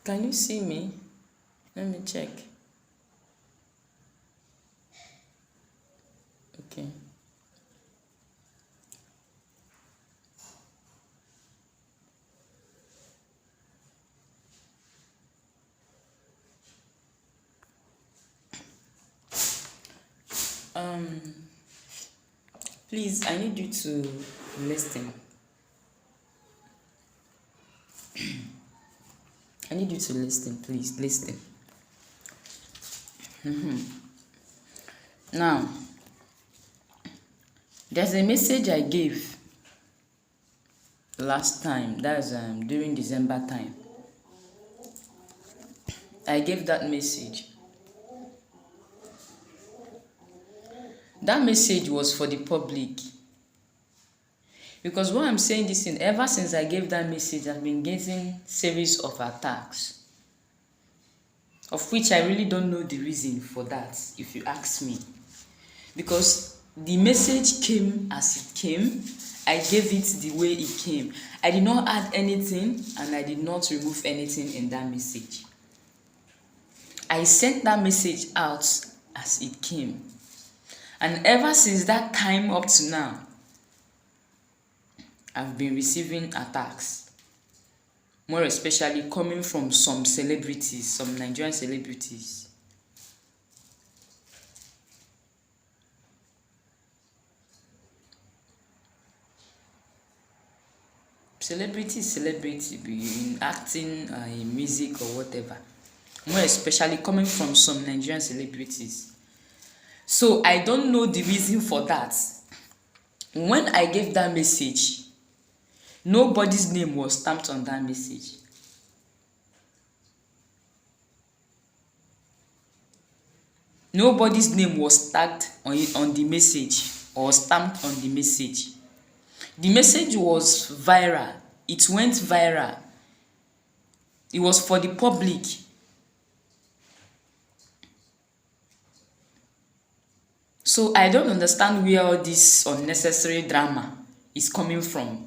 Can you see me? Let me check. Okay. Um, please, I need you to listen. I need you to listen, please. Listen. Now, there's a message I gave last time. That's during December time. I gave that message. That message was for the public. Because what I'm saying this in, ever since I gave that message, I've been getting series of attacks. Of which I really don't know the reason for that, if you ask me. Because the message came as it came. I gave it the way it came. I did not add anything and I did not remove anything in that message. I sent that message out as it came. And ever since that time up to now, I've been receiving attacks. More especially coming from some celebrities, some Nigerian celebrities. Celebrity, be in acting, in music or whatever. More especially coming from some Nigerian celebrities. So I don't know the reason for that. When I gave that message, nobody's name was stamped on that message. Nobody's name was tagged on the message or stamped on the message. The message was viral. It went viral. It was for the public. So I don't understand where all this unnecessary drama is coming from.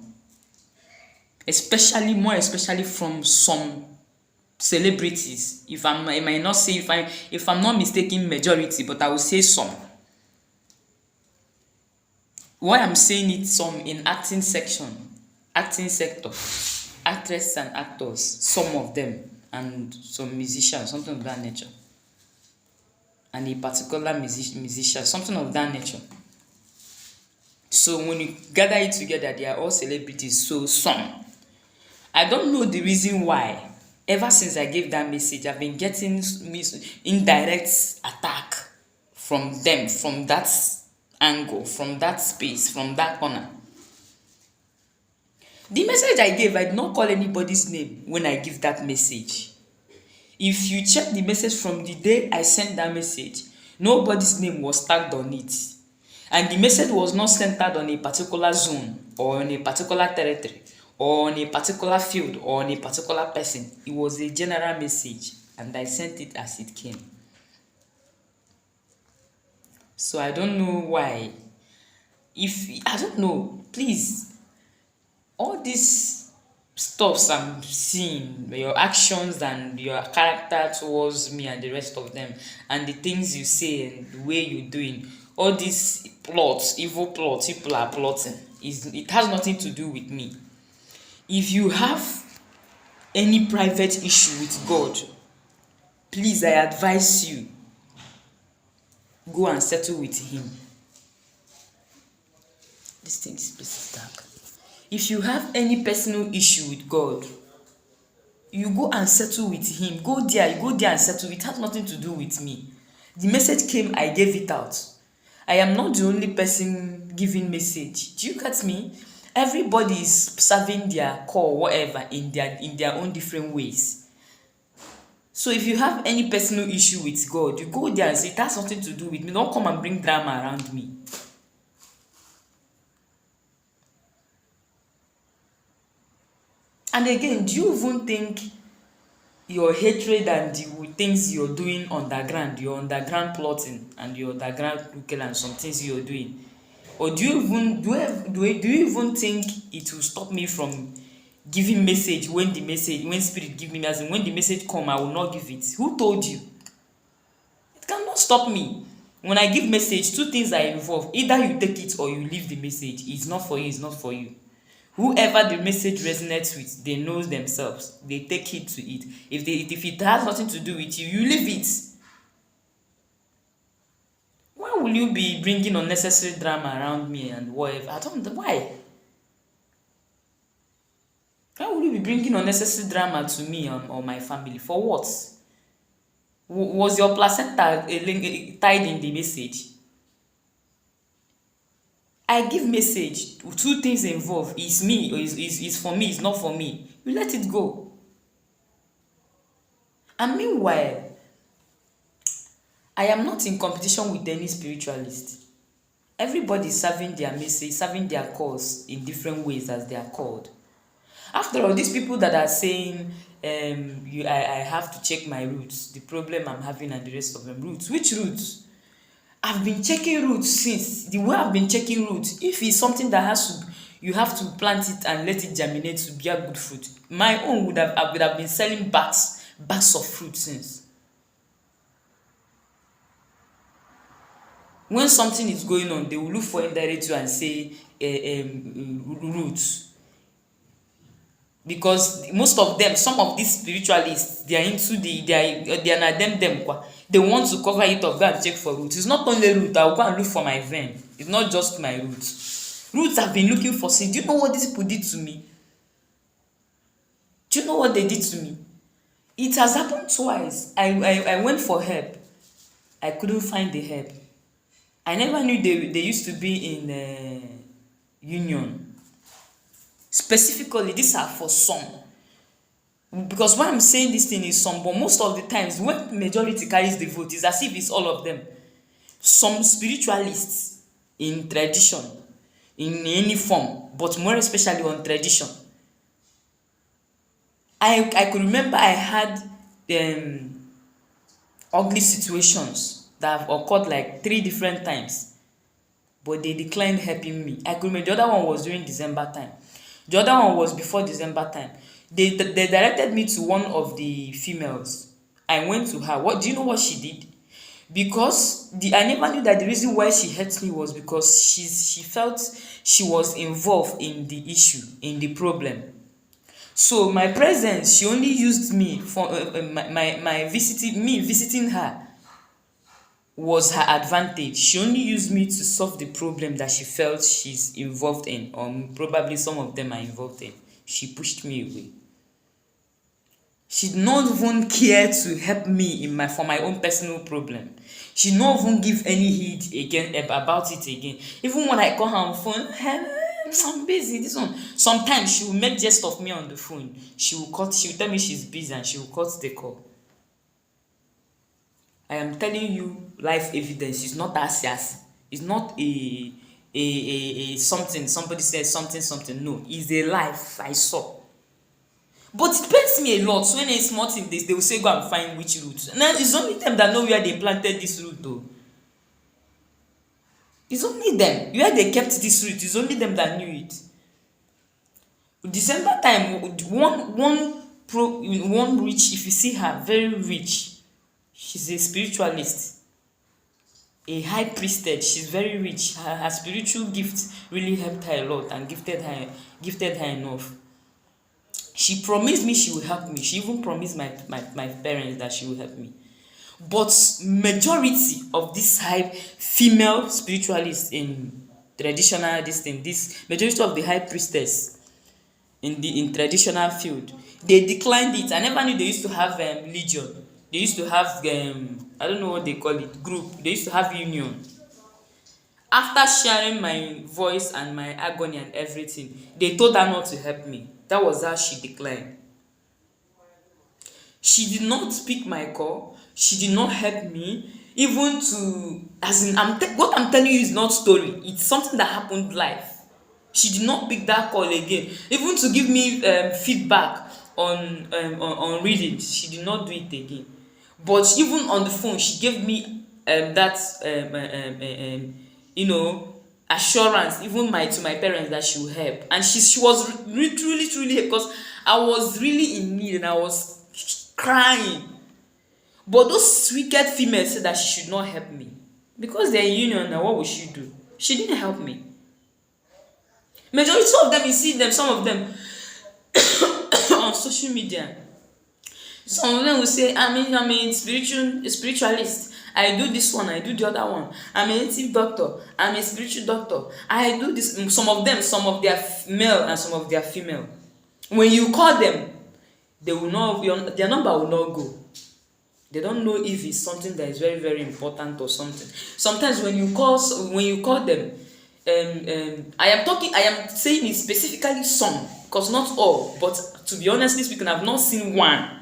More especially from some celebrities. I might not say if I'm not mistaken majority, but I will say some. Why I'm saying it, some in acting sector, actresses and actors, some of them, and some musicians, something of that nature. And a particular musician, something of that nature. So when you gather it together, they are all celebrities. So some. I don't know the reason why. Ever since I gave that message, I've been getting indirect attack from them, from that angle, from that space, from that corner. The message I gave, I did not call anybody's name when I give that message. If you check the message from the day I sent that message, nobody's name was tagged on it. And the message was not centered on a particular zone or on a particular territory or on a particular field or on a particular person. It was a general message and I sent it as it came. So I don't know why. I don't know, please, all these stuffs I'm seeing, your actions and your character towards me and the rest of them, and the things you say and the way you're doing, all these plots, evil plots people are plotting, it has nothing to do with me. If you have any private issue with God, please, I advise you, go and settle with him. This place is dark. If you have any personal issue with God, you go and settle with him. Go there and settle. It has nothing to do with me. The message came, I gave it out. I am not the only person giving message. Do you get me? Everybody is serving their call, whatever, in their own different ways. So if you have any personal issue with God, you go there and say, it has nothing to do with me. Don't come and bring drama around me. And again, do you even think your hatred and the things you're doing underground, your underground plotting and your underground cooking and some things you're doing, or do you even think it will stop me from giving message when spirit give me, as in when the message come I will not give it. Who told you? It cannot stop me. When I give message, two things are involved: either you take it or you leave the message. It's not for you, it's not for you. Whoever the message resonates with, they know themselves, they take it to it. If it has nothing to do with you, you leave it. Why will you be bringing unnecessary drama around me and whatever? I don't know why. Why will you be bringing unnecessary drama to me or my family? For what? Was your placenta tied in the message? I give message, two things involved. Is me or is for me, it's not for me. You let it go. And meanwhile, I am not in competition with any spiritualist. Everybody is serving their message, serving their cause in different ways as they are called. After all, these people that are saying I have to check my roots, the problem I'm having and the rest of them, roots, which roots? I've been checking roots since. The way I've been checking roots, if it's something that has to, you have to plant it and let it germinate to bear good fruit. My own I would have been selling bags of fruit since. When something is going on, they will look for indirect and say roots. Because most of them, some of these spiritualists, they are into they are not them kwa. They want to cover it up, go and check for roots. It's not only root, I'll go and look for my vein. It's not just my roots. Roots I've been looking for since. Do you know what these people did to me? Do you know what they did to me? It has happened twice. I went for help. I couldn't find the help. I never knew they used to be in union. Specifically, these are for some. Because why I'm saying this thing is some, but most of the times when majority carries the vote, it's as if it's all of them. Some spiritualists in tradition, in any form, but more especially on tradition. I could remember I had ugly situations that have occurred like 3 different times, but they declined helping me. I could remember the other one was during December time. The other one was before December time. They directed me to one of the females. I went to her. What do you know what she did? Because I never knew that the reason why she hurt me was because she felt she was involved in the issue, in the problem. So my presence, she only used me for my visiting her was her advantage. She only used me to solve the problem that she felt she's involved in, or probably some of them are involved in. She pushed me away. She did not even care to help me for my own personal problem. She did not even give any heed again about it again. Even when I call her on phone, I'm busy. This one. Sometimes she will make jest of me on the phone. She will tell me she's busy and she will cut the call. I am telling you life evidence. It's not as it's not a something somebody says something. No, it's a life I saw. But it pains me a lot when a small thing they will say go and find which root. Now it's only them that know where they planted this root though. It's only them where they kept this root. It's only them that knew it. December time, one rich, if you see her, very rich. She's a spiritualist, a high priestess. She's very rich. Her spiritual gift really helped her a lot and gifted her enough. She promised me she will help me. She even promised my parents that she will help me. But majority of this high female spiritualists in traditional this majority of the high priestess in traditional field, they declined it. I never knew they used to have legion. They used to have I don't know what they call it, group. They used to have union. After sharing my voice and my agony and everything, they told her not to help me. That was how she declined. She did not pick my call. She did not help me. Even to, as in, what I'm telling you is not story. It's something that happened live. She did not pick that call again. Even to give me feedback on reading, she did not do it again. But even on the phone, she gave me assurance, even to my parents, that she will help. And she was truly, because I was really in need and I was crying. But those wicked females said that she should not help me because they're in union. Now what would she do? She didn't help me. Majority of them, you see them, some of them on social media. Some of them will say, I'm a spiritualist. I do this one, I do the other one. I'm a native doctor, I'm a spiritual doctor. I do this. Some of them, some of their male and some of their female. When you call them, they will not, their number will not go. They don't know if it's something that is very, very important or something. Sometimes when you call them, I am saying it specifically some, because not all, but to be honestly speaking, I've not seen one.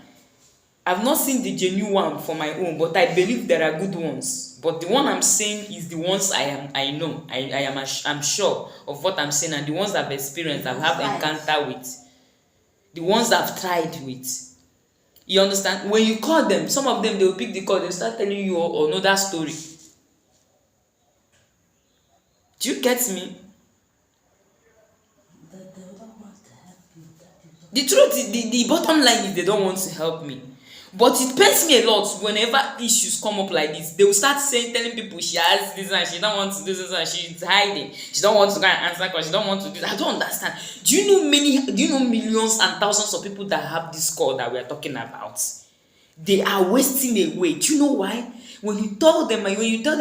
I've not seen the genuine one for my own, but I believe there are good ones. But the one I'm saying is the ones I'm sure of what I'm saying, and the ones I've experienced, I've had encounter with, the ones I've tried with. You understand? When you call them, some of them, they will pick the call, they'll start telling you another story. Do you get me? The truth, the bottom line is they don't want to help me. But it pains me a lot whenever issues come up like this. They will start telling people she has this and she don't want to do this and she's hiding. She don't want to go and answer because she don't want to do that. I don't understand. Do you know millions and thousands of people that have this call that we are talking about? They are wasting away. Do you know why? When you tell them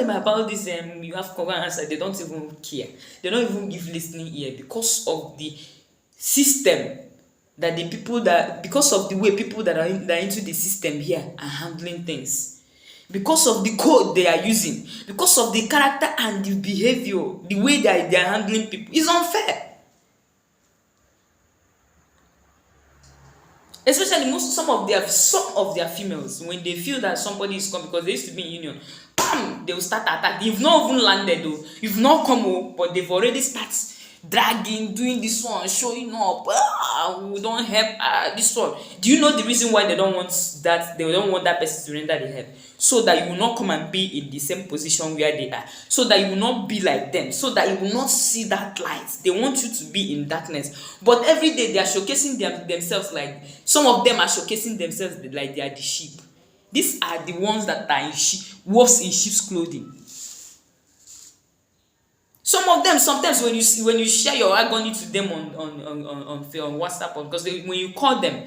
about this, you have to answer, they don't even care. They don't even give listening ear because of the system that the people that, because of the way people that are into the system here are handling things, because of the code they are using, because of the character and the behavior, the way that they are handling people is unfair. Especially some of their females, when they feel that somebody is coming, because they used to be in union, bam, they will start attacking. You've not even landed though, you've not come home, but they've already started dragging, doing this one, showing up. We don't help this one. Do you know the reason why they don't want that? They don't want that person to render the help, so that you will not come and be in the same position where they are, so that you will not be like them, so that you will not see that light. They want you to be in darkness. But every day they are showcasing themselves, like some of them are showcasing themselves like they are the sheep. These are the ones that are wolves in sheep's clothing. Some of them, sometimes when you share your agony to them on WhatsApp, because when you call them,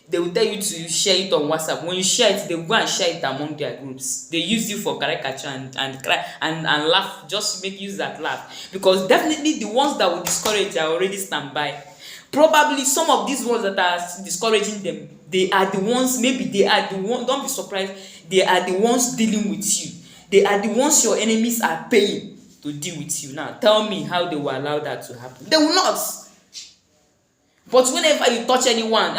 they will tell you to share it on WhatsApp. When you share it, they will go and share it among their groups. They use you for caricature and cry and laugh, just make use that laugh. Because definitely the ones that will discourage are already standby. Probably some of these ones that are discouraging them, they are the ones, maybe they are the ones, don't be surprised, they are the ones dealing with you. They are the ones your enemies are paying to deal with you. Now tell me how they will allow that to happen. They will not. But whenever you touch anyone,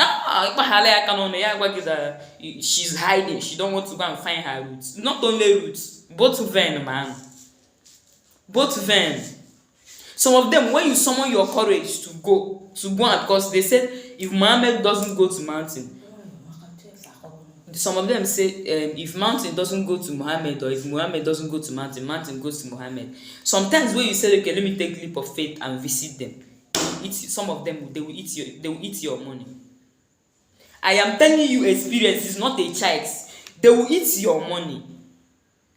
she's hiding, she don't want to go and find her roots. Not only roots, both of them, man. Both of them. Some of them, when you summon your courage to go and, because they said if Muhammad doesn't go to mountain, some of them say if mountain doesn't go to Muhammad, or if Muhammad doesn't go to mountain, mountain goes to Muhammad. Sometimes when you say, okay, let me take leap of faith and visit them, some of them they will eat your money. I am telling you, experience is not a child's. They will eat your money.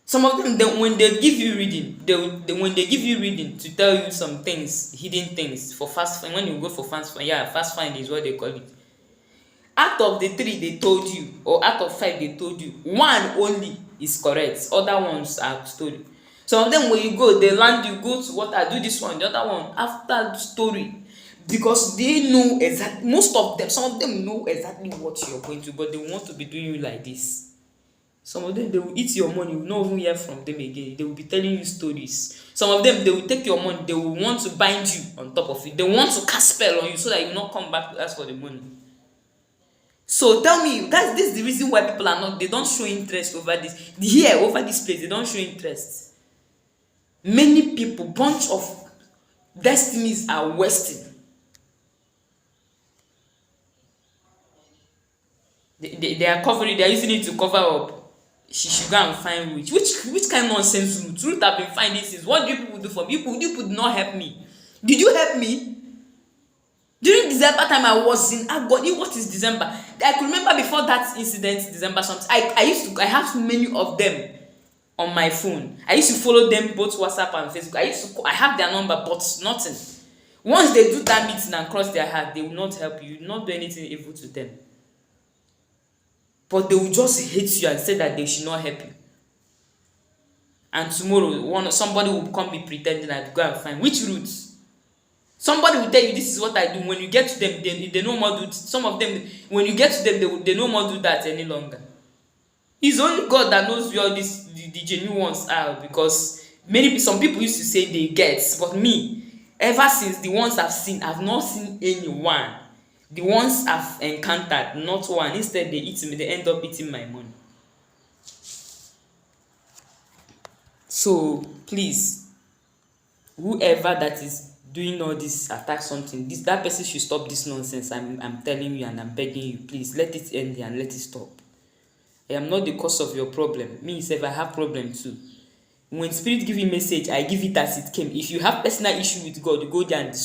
Some of them, when they give you reading, when they give you reading to tell you some things, hidden things for fast find. When you go for fast find is what they call it. Out of the 3 they told you, or out of 5 they told you, 1 only is correct. Other ones are story. Some of them, when you go, they land you, go to what I do this one, the other one after the story, because they know exactly. Most of them, some of them know exactly what you're going to, but they want to be doing you like this. Some of them, they will eat your money. You will not even hear from them again. They will be telling you stories. Some of them, they will take your money. They will want to bind you on top of it. They want to cast spell on you so that you will not come back to ask for the money. So tell me, this is the reason why people are not, they don't show interest over this. Here, over this place, they don't show interest. Many people, bunch of destinies are wasting. They are covering, they are using it to cover up. she should go and find which kind of nonsense route have been finding since. What do you people do for me? You people did not help me. Did you help me during December time? I was in agony. What is December? I could remember before that incident, December something. I have so many of them on my phone. I used to follow them both WhatsApp and Facebook. I have their number, but nothing. Once they do that meeting and cross their heart, they will not help you. You will not do anything evil to them. But they will just hate you and say that they should not help you. And tomorrow, somebody will come be pretending and go and find which route. Somebody will tell you this is what I do. When you get to them, they no more do. Some of them, when you get to them, they no more do that any longer. It's only God that knows where the genuine ones are, because some people used to say they get, but me, ever since the ones I've seen, I've not seen anyone. The ones I've encountered, not one. Instead, they end up eating my money. So please, whoever that is doing all this attack something, that person should stop this nonsense. I'm telling you and I'm begging you, please let it end here and let it stop. I am not the cause of your problem. Me sef, I have problem too. When spirit give you message, I give it as it came. If you have personal issue with God, you go there and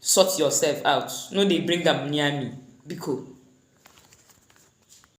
sort yourself out. No, they bring them near me. Biko.